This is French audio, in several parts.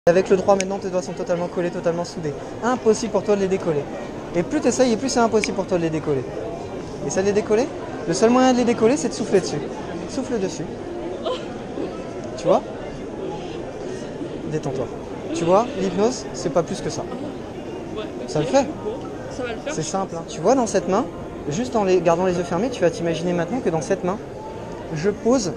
Avec le droit maintenant, tes doigts sont totalement collés, totalement soudés. Impossible pour toi de les décoller. Et plus tu essayes, et plus c'est impossible pour toi de les décoller. Et ça de les décoller? Le seul moyen de les décoller, c'est de souffler dessus. Souffle dessus. Tu vois? Détends-toi. Tu vois, l'hypnose, c'est pas plus que ça. Ça le fait. Ça va le faire. C'est simple. Hein. Tu vois, dans cette main, juste en gardant les yeux fermés, tu vas t'imaginer maintenant que dans cette main, je pose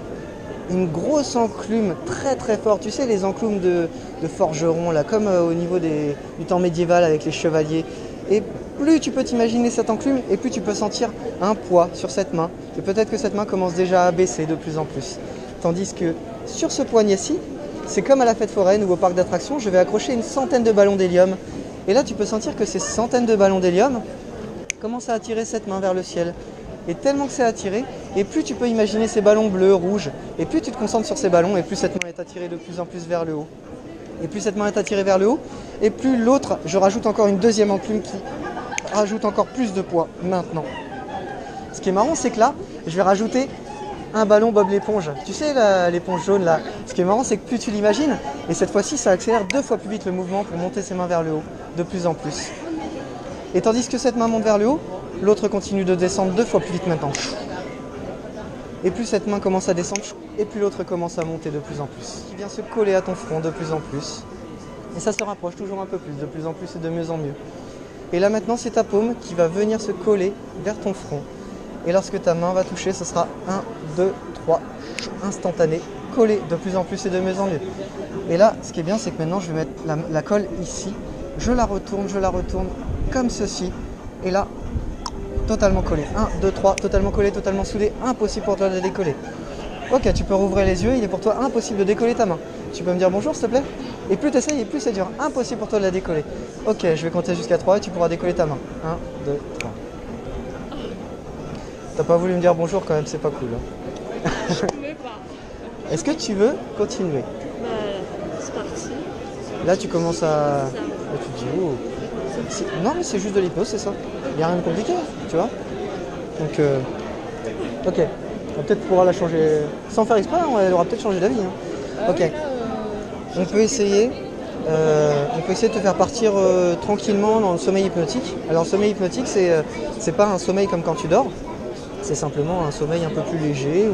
une grosse enclume très très forte. Tu sais, les enclumes de forgerons, là, comme au niveau du temps médiéval avec les chevaliers. Et plus tu peux t'imaginer cette enclume, et plus tu peux sentir un poids sur cette main. Et peut-être que cette main commence déjà à baisser de plus en plus. Tandis que sur ce poignet-ci, c'est comme à la fête foraine ou au parc d'attractions, je vais accrocher une centaine de ballons d'hélium. Et là, tu peux sentir que ces centaines de ballons d'hélium commencent à attirer cette main vers le ciel. Et tellement que c'est attiré, et plus tu peux imaginer ces ballons bleus, rouges, et plus tu te concentres sur ces ballons, et plus cette main est attirée de plus en plus vers le haut. Et plus cette main est attirée vers le haut, et plus l'autre, je rajoute encore une deuxième enclume qui rajoute encore plus de poids maintenant. Ce qui est marrant, c'est que là, je vais rajouter un ballon Bob l'éponge. Tu sais, l'éponge jaune là. Ce qui est marrant, c'est que plus tu l'imagines, et cette fois-ci, ça accélère 2 fois plus vite le mouvement pour monter ses mains vers le haut, de plus en plus. Et tandis que cette main monte vers le haut, l'autre continue de descendre 2 fois plus vite maintenant. Et plus cette main commence à descendre, et plus l'autre commence à monter de plus en plus. Il vient se coller à ton front de plus en plus. Et ça se rapproche toujours un peu plus, de plus en plus et de mieux en mieux. Et là maintenant, c'est ta paume qui va venir se coller vers ton front. Et lorsque ta main va toucher, ce sera 1, 2, 3, instantané, collé de plus en plus et de mieux en mieux. Et là, ce qui est bien, c'est que maintenant, je vais mettre la colle ici. Je la retourne comme ceci. Et là, totalement collé. 1, 2, 3, totalement collé, totalement soudé. Impossible pour toi de décoller. Ok, tu peux rouvrir les yeux. Il est pour toi impossible de décoller ta main. Tu peux me dire bonjour, s'il te plaît? Et plus tu essayes, et plus c'est dur. Impossible pour toi de la décoller. Ok, je vais compter jusqu'à 3 et tu pourras décoller ta main. 1, 2, 3. T'as pas voulu me dire bonjour quand même, c'est pas cool. Hein. Je pouvais pas. Est-ce que tu veux continuer? Bah, c'est parti. Là, tu commences à... Là, tu te dis, oh... Non, mais c'est juste de l'hypnose, c'est ça. Il n'y a rien de compliqué, tu vois. Donc, ok. On va peut-être pouvoir la changer... Sans faire exprès, elle aura peut-être changé d'avis. Hein. Ok. On peut essayer... de te faire partir tranquillement dans le sommeil hypnotique. Alors, le sommeil hypnotique, c'est pas un sommeil comme quand tu dors. C'est simplement un sommeil un peu plus léger où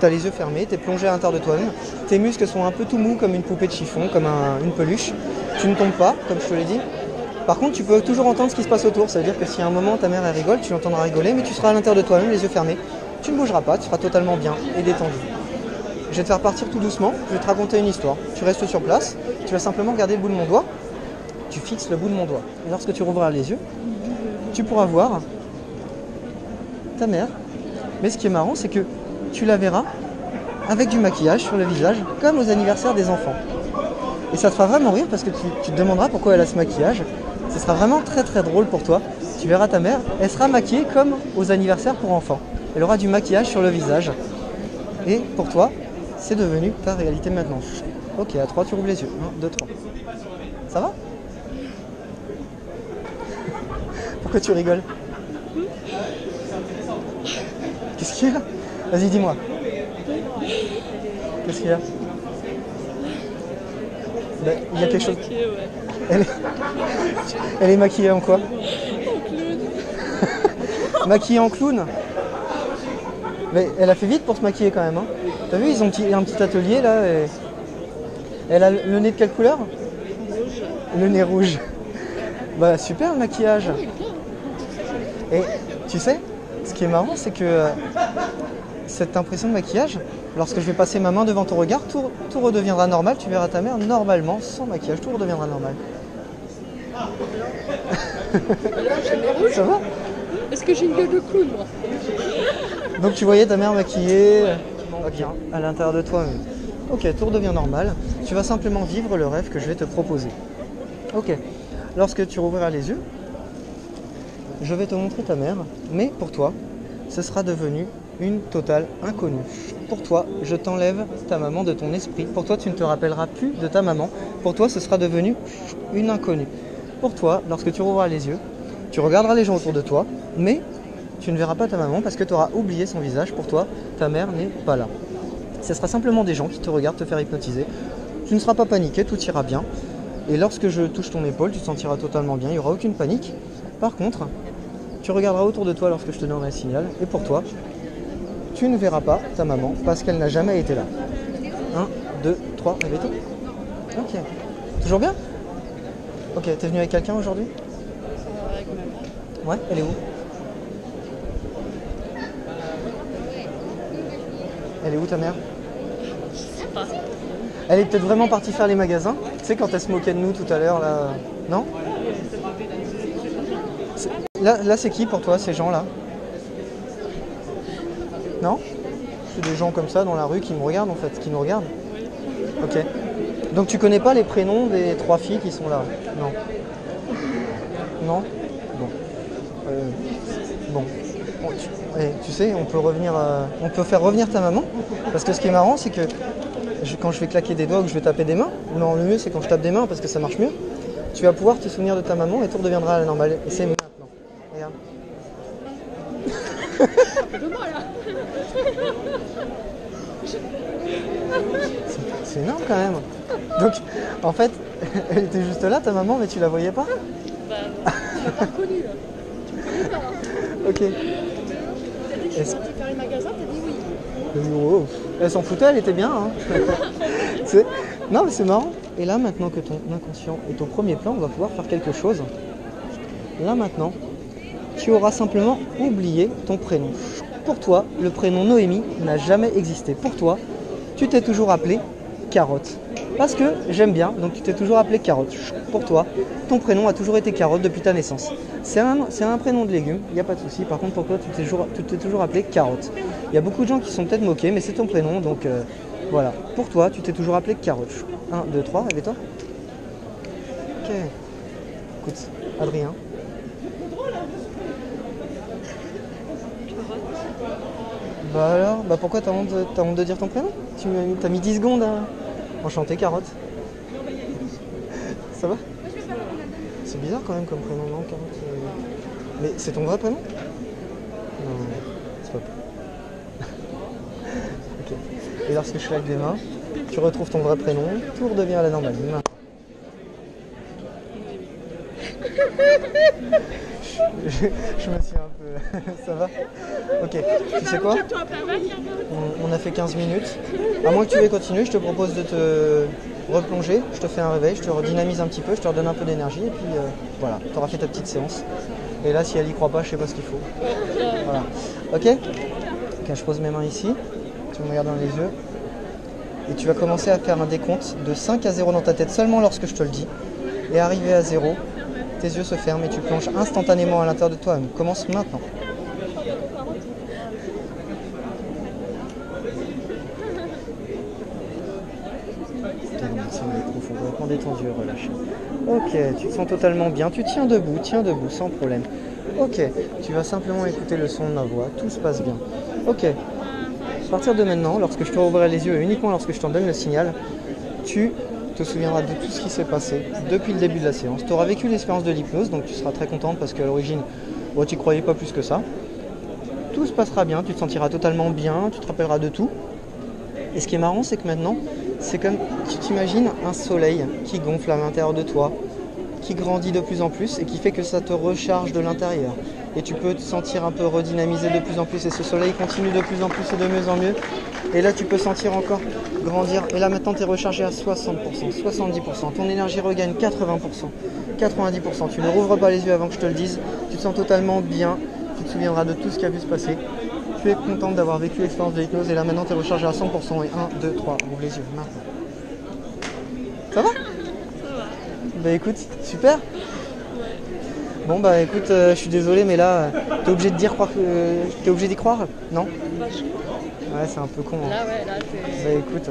tu as les yeux fermés, tu es plongé à l'intérieur de toi-même. Tes muscles sont un peu tout mous comme une poupée de chiffon, comme une peluche. Tu ne tombes pas, comme je te l'ai dit. Par contre, tu peux toujours entendre ce qui se passe autour. Ça veut dire que si à un moment ta mère elle rigole, tu l'entendras rigoler, mais tu seras à l'intérieur de toi-même, les yeux fermés. Tu ne bougeras pas, tu seras totalement bien et détendu. Je vais te faire partir tout doucement, je vais te raconter une histoire. Tu restes sur place, tu vas simplement garder le bout de mon doigt. Tu fixes le bout de mon doigt. Et lorsque tu rouvriras les yeux, tu pourras voir ta mère. Mais ce qui est marrant, c'est que tu la verras avec du maquillage sur le visage, comme aux anniversaires des enfants. Et ça te fera vraiment rire parce que tu te demanderas pourquoi elle a ce maquillage. Ce sera vraiment très très drôle pour toi. Tu verras ta mère, elle sera maquillée comme aux anniversaires pour enfants. Elle aura du maquillage sur le visage. Et pour toi, c'est devenu ta réalité maintenant. Ok, à 3, tu rouvres les yeux. 1, 2, 3. Ça va? Pourquoi tu rigoles? Qu'est-ce qu'il y a? Vas-y, dis-moi. Qu'est-ce qu'il y a? Ben, il y a quelque chose. Maquillée, ouais. Elle est maquillée en quoi? En clown. Maquillée en clown? Mais elle a fait vite pour se maquiller quand même. Hein. T'as vu, ils ont un petit atelier là. Et... Elle a le nez de quelle couleur? Rouge. Le nez rouge. Bah super le maquillage. Et tu sais, ce qui est marrant, c'est que cette impression de maquillage, lorsque je vais passer ma main devant ton regard, tout redeviendra normal. Tu verras ta mère normalement, sans maquillage, tout redeviendra normal. Ça va? Est-ce que j'ai une gueule de clown, moi? Donc tu voyais ta mère maquillée, bien, à l'intérieur de toi. Ok, tout redevient normal. Tu vas simplement vivre le rêve que je vais te proposer. Ok, lorsque tu rouvriras les yeux, je vais te montrer ta mère, mais pour toi, ce sera devenu une totale inconnue. Pour toi, je t'enlève ta maman de ton esprit. Pour toi, tu ne te rappelleras plus de ta maman. Pour toi, ce sera devenu une inconnue. Pour toi, lorsque tu rouvriras les yeux, tu regarderas les gens autour de toi, mais tu ne verras pas ta maman parce que tu auras oublié son visage. Pour toi, ta mère n'est pas là. Ce sera simplement des gens qui te regardent te faire hypnotiser. Tu ne seras pas paniqué, tout ira bien. Et lorsque je touche ton épaule, tu te sentiras totalement bien, il n'y aura aucune panique. Par contre, tu regarderas autour de toi lorsque je te donnerai un signal. Et pour toi, tu ne verras pas ta maman parce qu'elle n'a jamais été là. 1, 2, 3, réveille-toi. Ok. Toujours bien? Ok, t'es venu avec quelqu'un aujourd'hui? Avec ma mère. Ouais, elle est où? Elle est où ta mère? Je sais pas. Elle est peut-être vraiment partie faire les magasins. Tu sais quand elle se moquait de nous tout à l'heure là. Non? Là c'est qui pour toi ces gens là? Non? C'est des gens comme ça dans la rue qui me regardent en fait, qui nous regardent. Ok. Donc tu connais pas les prénoms des 3 filles qui sont là? Non. Non? Bon. Bon. Tu sais, on peut faire revenir ta maman. Parce que ce qui est marrant, c'est que quand je vais claquer des doigts ou que je vais taper des mains, non, le mieux c'est quand je tape des mains parce que ça marche mieux. Tu vas pouvoir te souvenir de ta maman et tout redeviendra à la normale. Et c'est maintenant. Regarde. De moi là. C'est énorme quand même. Donc, en fait, elle était juste là, ta maman, mais tu la voyais pas? Bah, tu l'as pas reconnue là. Tu me connais pas là. Ok. T'as dit que je suis partie faire les magasins, t'as dit oui. Oh, elle s'en foutait, elle était bien. Hein. Non, mais c'est marrant. Et là, maintenant que ton inconscient est au premier plan, on va pouvoir faire quelque chose. Là, maintenant, tu auras simplement oublié ton prénom. Pour toi, le prénom Noémie n'a jamais existé. Pour toi, tu t'es toujours appelé Carotte. Parce que j'aime bien, donc tu t'es toujours appelé Carotte. Pour toi, ton prénom a toujours été Carotte depuis ta naissance. C'est un prénom de légumes, il n'y a pas de souci. Par contre, pour toi, tu t'es toujours appelé Carotte. Il y a beaucoup de gens qui sont peut-être moqués, mais c'est ton prénom, donc voilà. Pour toi, tu t'es toujours appelé Carotte. 1, 2, 3, réveille-toi. Ok. Écoute, Adrien. Bah alors, pourquoi t'as honte de dire ton prénom? T'as mis 10 secondes à... Enchanté, Carotte. Ça va? C'est bizarre quand même comme prénom, non, Carotte? Mais c'est ton vrai prénom? Non, c'est pas. Ok. Et lorsque je claque des mains, tu retrouves ton vrai prénom, tout redevient à la normale. Je me suis un peu... Ça va? Ok, tu sais quoi? On a fait 15 minutes. À moins que tu veuilles continuer, je te propose de te replonger. Je te fais un réveil, je te redynamise un petit peu, je te redonne un peu d'énergie. Et puis voilà, tu auras fait ta petite séance. Et là, si elle y croit pas, je sais pas ce qu'il faut. Voilà. Ok? Ok, je pose mes mains ici. Tu me regardes dans les yeux. Et tu vas commencer à faire un décompte de 5 à 0 dans ta tête seulement lorsque je te le dis. Et arrivé à 0, tes yeux se ferment et tu plonges instantanément à l'intérieur de toi-même. Commence maintenant. Profond, complètement détendu, relâché. Ok, tu te sens totalement bien. Tu tiens debout, sans problème. Ok, tu vas simplement écouter le son de ma voix. Tout se passe bien. Ok. À partir de maintenant, lorsque je te rouvrirai les yeux et uniquement lorsque je t'en donne le signal, tu te souviendras de tout ce qui s'est passé depuis le début de la séance. Tu auras vécu l'expérience de l'hypnose, donc tu seras très contente parce qu'à l'origine, tu n'y croyais pas plus que ça. Tout se passera bien, tu te sentiras totalement bien, tu te rappelleras de tout. Et ce qui est marrant, c'est que maintenant, c'est comme tu t'imagines un soleil qui gonfle à l'intérieur de toi, qui grandit de plus en plus et qui fait que ça te recharge de l'intérieur. Et tu peux te sentir un peu redynamisé de plus en plus et ce soleil continue de plus en plus et de mieux en mieux. Et là, tu peux sentir encore grandir. Et là, maintenant, tu es rechargé à 60%, 70%. Ton énergie regagne 80%, 90%. Tu ne rouvres pas les yeux avant que je te le dise. Tu te sens totalement bien. Tu te souviendras de tout ce qui a pu se passer. Tu es contente d'avoir vécu l'expérience de l'hypnose. Et là, maintenant, tu es rechargé à 100%. Et 1, 2, 3, ouvre les yeux. Maintenant. Ça va? Bah écoute, super. Bon bah écoute, je suis désolé mais là, t'es obligé de t'es obligé d'y croire? Non? Ouais, c'est un peu con. Hein. Là, ouais, là, c'est... Bah écoute,